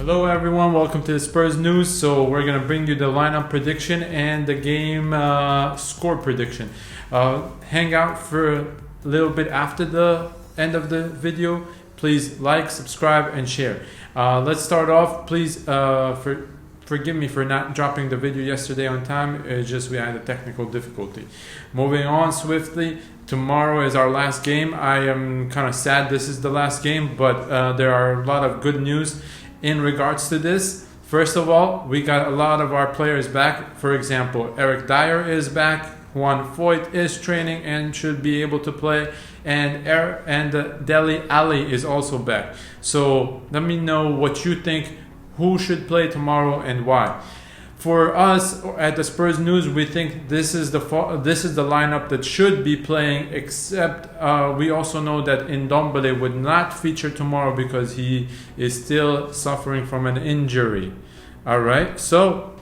Hello everyone, welcome to the Spurs news. So we're going to bring you the lineup prediction and the game score prediction. Hang out for a little bit after the end of the video. Please like, subscribe and share. Let's start off. Please forgive me for not dropping the video yesterday on time. It's just we had a technical difficulty. Moving on swiftly. Tomorrow is our last game. I am kind of sad this is the last game, but there are a lot of good news in regards to this. First of all, we got a lot of our players back. For example, Eric Dyer is back. Juan Foyt is training and should be able to play. And Dele Alli is also back. So let me know what you think. Who should play tomorrow and why? For us at the Spurs News, we think this is the lineup that should be playing, except we also know that Ndombele would not feature tomorrow because he is still suffering from an injury. All right, so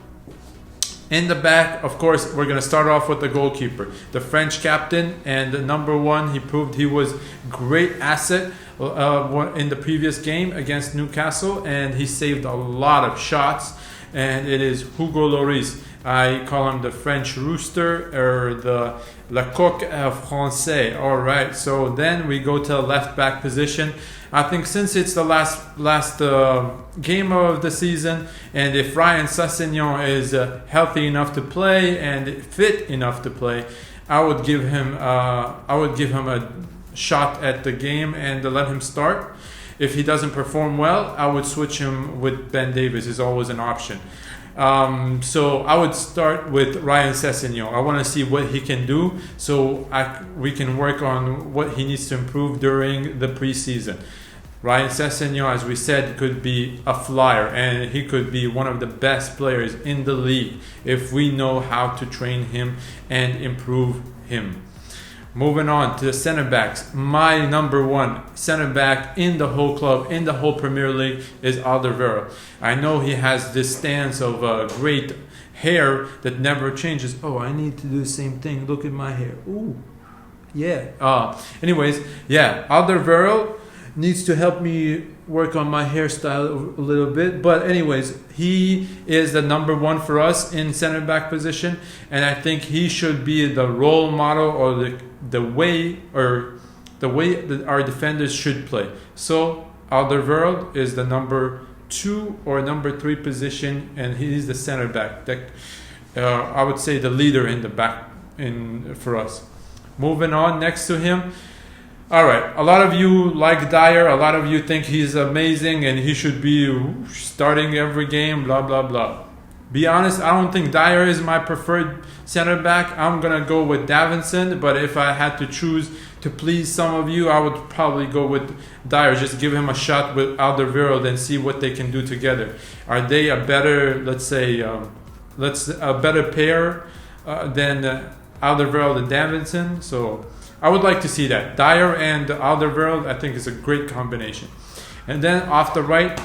in the back, of course, we're going to start off with the goalkeeper, the French captain and the number one. He proved he was great asset in the previous game against Newcastle, and he saved a lot of shots. And it is Hugo Lloris. I call him the French rooster or the Le Coq Français. All right. So then we go to the left back position. I think since it's the last game of the season, and if Ryan Sessegnon is healthy enough to play and fit enough to play, I would give him a shot at the game and let him start. If he doesn't perform well, I would switch him with Ben Davies. Is always an option. So I would start with Ryan Sessegnon. I want to see what he can do, so we can work on what he needs to improve during the preseason. Ryan Sessegnon, as we said, could be a flyer, and he could be one of the best players in the league if we know how to train him and improve him. Moving on to the center backs. My number one center back in the whole club, in the whole Premier League, is Alderweireld. I know he has this stance of great hair that never changes. Oh, I need to do the same thing. Look at my hair. Ooh, yeah. Anyways, yeah, Alderweireld needs to help me work on my hairstyle a little bit. But anyways, he is the number one for us in center back position, and I think he should be the role model or the way that our defenders should play. So Alderweireld is the number 2 or number 3 position, and he's the center back. I would say the leader in the back for us. Moving on, next to him. All right, a lot of you like Dyer. A lot of you think he's amazing and he should be starting every game, blah, blah, blah. Be honest, I don't think Dyer is my preferred center back. I'm going to go with Davinson, but if I had to choose to please some of you, I would probably go with Dyer. Just give him a shot with Alderweireld and see what they can do together. Are they a better, let's say, a better pair than Alderweireld and Davinson? So I would like to see that. Dyer and Alderweireld, I think, is a great combination. And then off the right,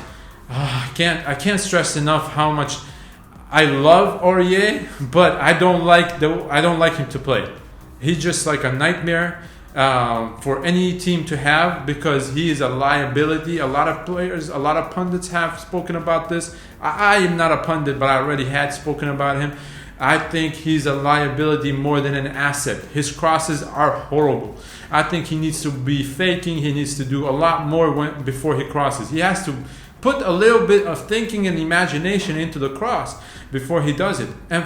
I can't stress enough how much I love Aurier, but I don't like him to play. He's just like a nightmare for any team to have because he is a liability. A lot of players, a lot of pundits have spoken about this. I am not a pundit, but I already had spoken about him. I think he's a liability more than an asset. His crosses are horrible. I think he needs to be faking. He needs to do a lot more before he crosses. He has to put a little bit of thinking and imagination into the cross before he does it. And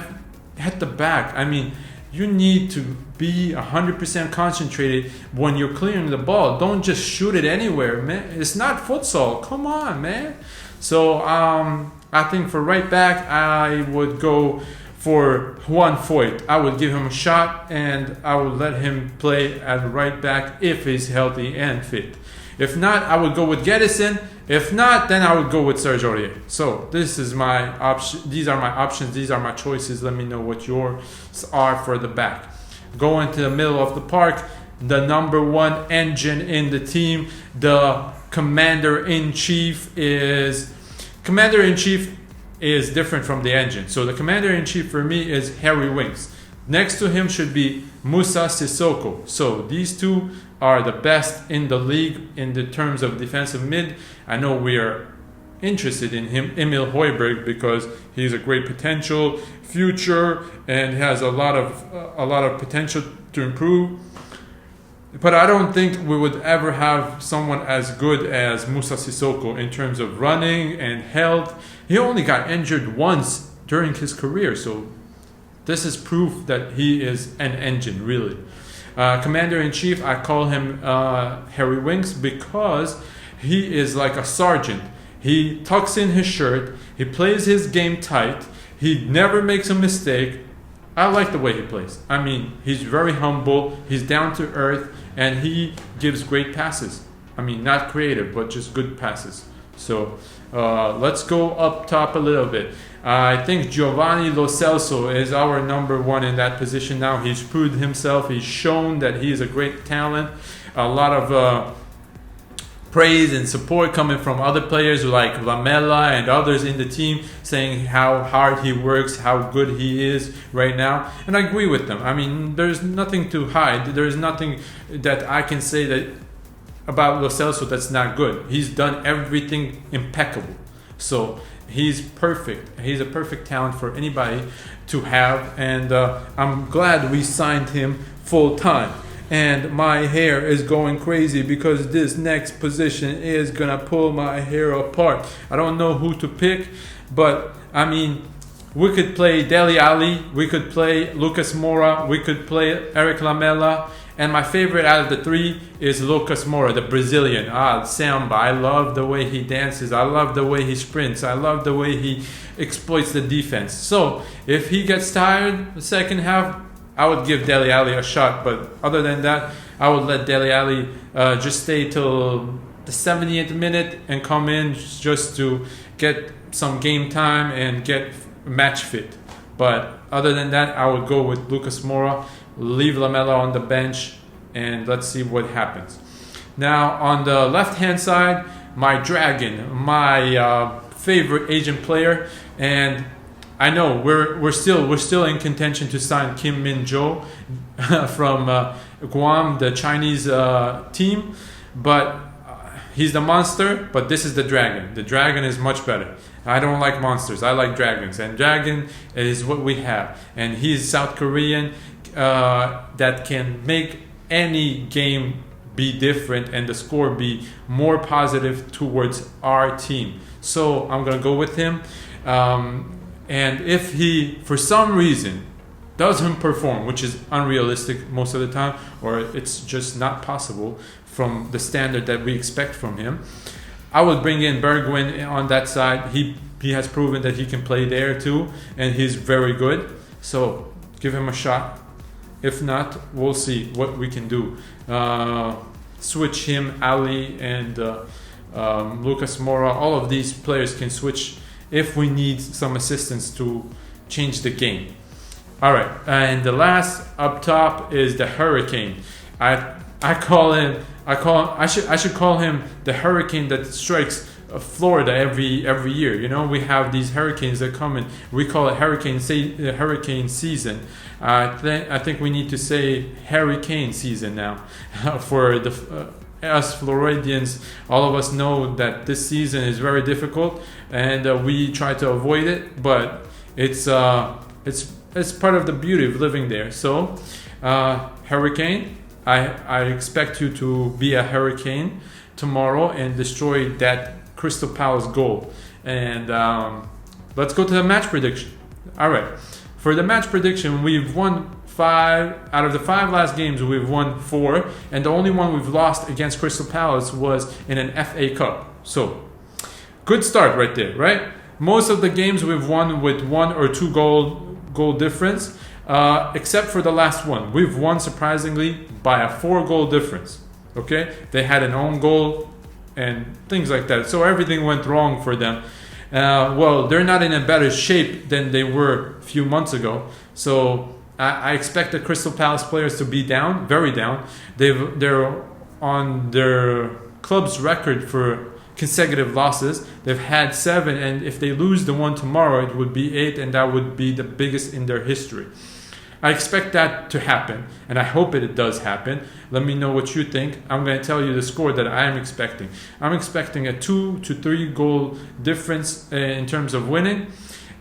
at the back, I mean, you need to be 100% concentrated when you're clearing the ball. Don't just shoot it anywhere, man. It's not futsal. Come on, man. So I think for right back, I would go for Juan Foyt. I would give him a shot and I would let him play at right back if he's healthy and fit. If not, I would go with Gedison. If not, then I would go with Serge Aurier. So this is my option. These are my options. These are my choices. Let me know what yours are for the back. Going to the middle of the park, the number one engine in the team, the commander-in-chief is different from the engine. So the commander-in-chief for me is Harry Winks. Next to him should be Moussa Sissoko. So these two are the best in the league in the terms of defensive mid. I know we are interested in him, Emil Højbjerg, because he's a great potential future and has a lot of potential to improve. But I don't think we would ever have someone as good as Moussa Sissoko in terms of running and health. He only got injured once during his career, so this is proof that he is an engine, really. Commander-in-Chief, I call him Harry Winks because he is like a sergeant. He tucks in his shirt, he plays his game tight, he never makes a mistake. I like the way he plays. I mean, he's very humble, he's down to earth, and he gives great passes. I mean, not creative, but just good passes. So let's go up top a little bit. I think Giovanni Lo Celso is our number one in that position now. He's proved himself. He's shown that he is a great talent. A lot of praise and support coming from other players like Lamela and others in the team, saying how hard he works, how good he is right now. And I agree with them. I mean, there's nothing to hide. There's nothing that I can say that about Lo Celso that's not good. He's done everything impeccable. So he's perfect. He's a perfect talent for anybody to have. And I'm glad we signed him full time. And my hair is going crazy because this next position is going to pull my hair apart. I don't know who to pick, but I mean, we could play Dele Alli, we could play Lucas Moura, we could play Eric Lamela, and my favorite out of the three is Lucas Moura, the Brazilian. Samba. I love the way he dances. I love the way he sprints. I love the way he exploits the defense. So if he gets tired the second half, I would give Dele Alli a shot, but other than that, I would let Dele Alli just stay till the 70th minute and come in just to get some game time and get match fit. But other than that, I would go with Lucas Moura, leave Lamela on the bench, and let's see what happens. Now, on the left-hand side, my dragon, my favorite Asian player, and I know we're still in contention to sign Kim Min-jo from Guam, the Chinese team, but he's the monster. But this is the dragon. The dragon is much better. I don't like monsters. I like dragons, and dragon is what we have. And he's South Korean that can make any game be different and the score be more positive towards our team. So I'm gonna go with him. And if he, for some reason, doesn't perform, which is unrealistic most of the time, or it's just not possible from the standard that we expect from him, I would bring in Bergwijn on that side. He has proven that he can play there too, and he's very good. So give him a shot. If not, we'll see what we can do. Switch him, Ali, and Lucas Moura. All of these players can switch if we need some assistance to change the game. All right, and the last up top is the Hurricane. I should call him the Hurricane that strikes Florida every year. You know, we have these hurricanes that come in. We call it hurricane season. I think we need to say hurricane season now for the. Us Floridians, all of us know that this season is very difficult, and we try to avoid it. But it's part of the beauty of living there. So, Hurricane, I expect you to be a hurricane tomorrow and destroy that Crystal Palace goal. And let's go to the match prediction. All right, for the match prediction, we've won 5 out of the 5 last games. We've won 4, and the only one we've lost against Crystal Palace was in an FA Cup. So good start right there, right? Most of the games we've won with 1 or 2 goal difference, except for the last one. We've won surprisingly by a 4-goal difference. Okay, they had an own goal and things like that. So everything went wrong for them. Well, they're not in a better shape than they were a few months ago. So I expect the Crystal Palace players to be down, very down. They're on their club's record for consecutive losses. They've had 7, and if they lose the one tomorrow, it would be 8, and that would be the biggest in their history. I expect that to happen, and I hope it does happen. Let me know what you think. I'm going to tell you the score that I am expecting. I'm expecting a 2 to 3 goal difference in terms of winning.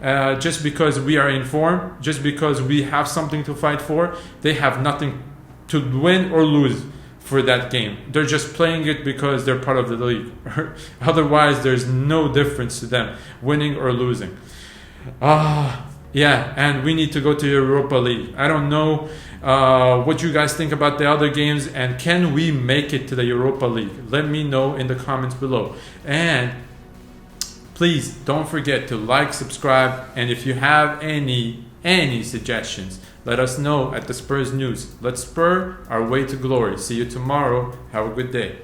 Just because we are in form, just because we have something to fight for. They have nothing to win or lose for that game. They're just playing it because they're part of the league. Otherwise, there's no difference to them, winning or losing. Yeah, and we need to go to Europa League. I don't know what you guys think about the other games, and can we make it to the Europa League? Let me know in the comments below. And please don't forget to like, subscribe, and if you have any suggestions, let us know at the Spurs News. Let's spur our way to glory. See you tomorrow. Have a good day.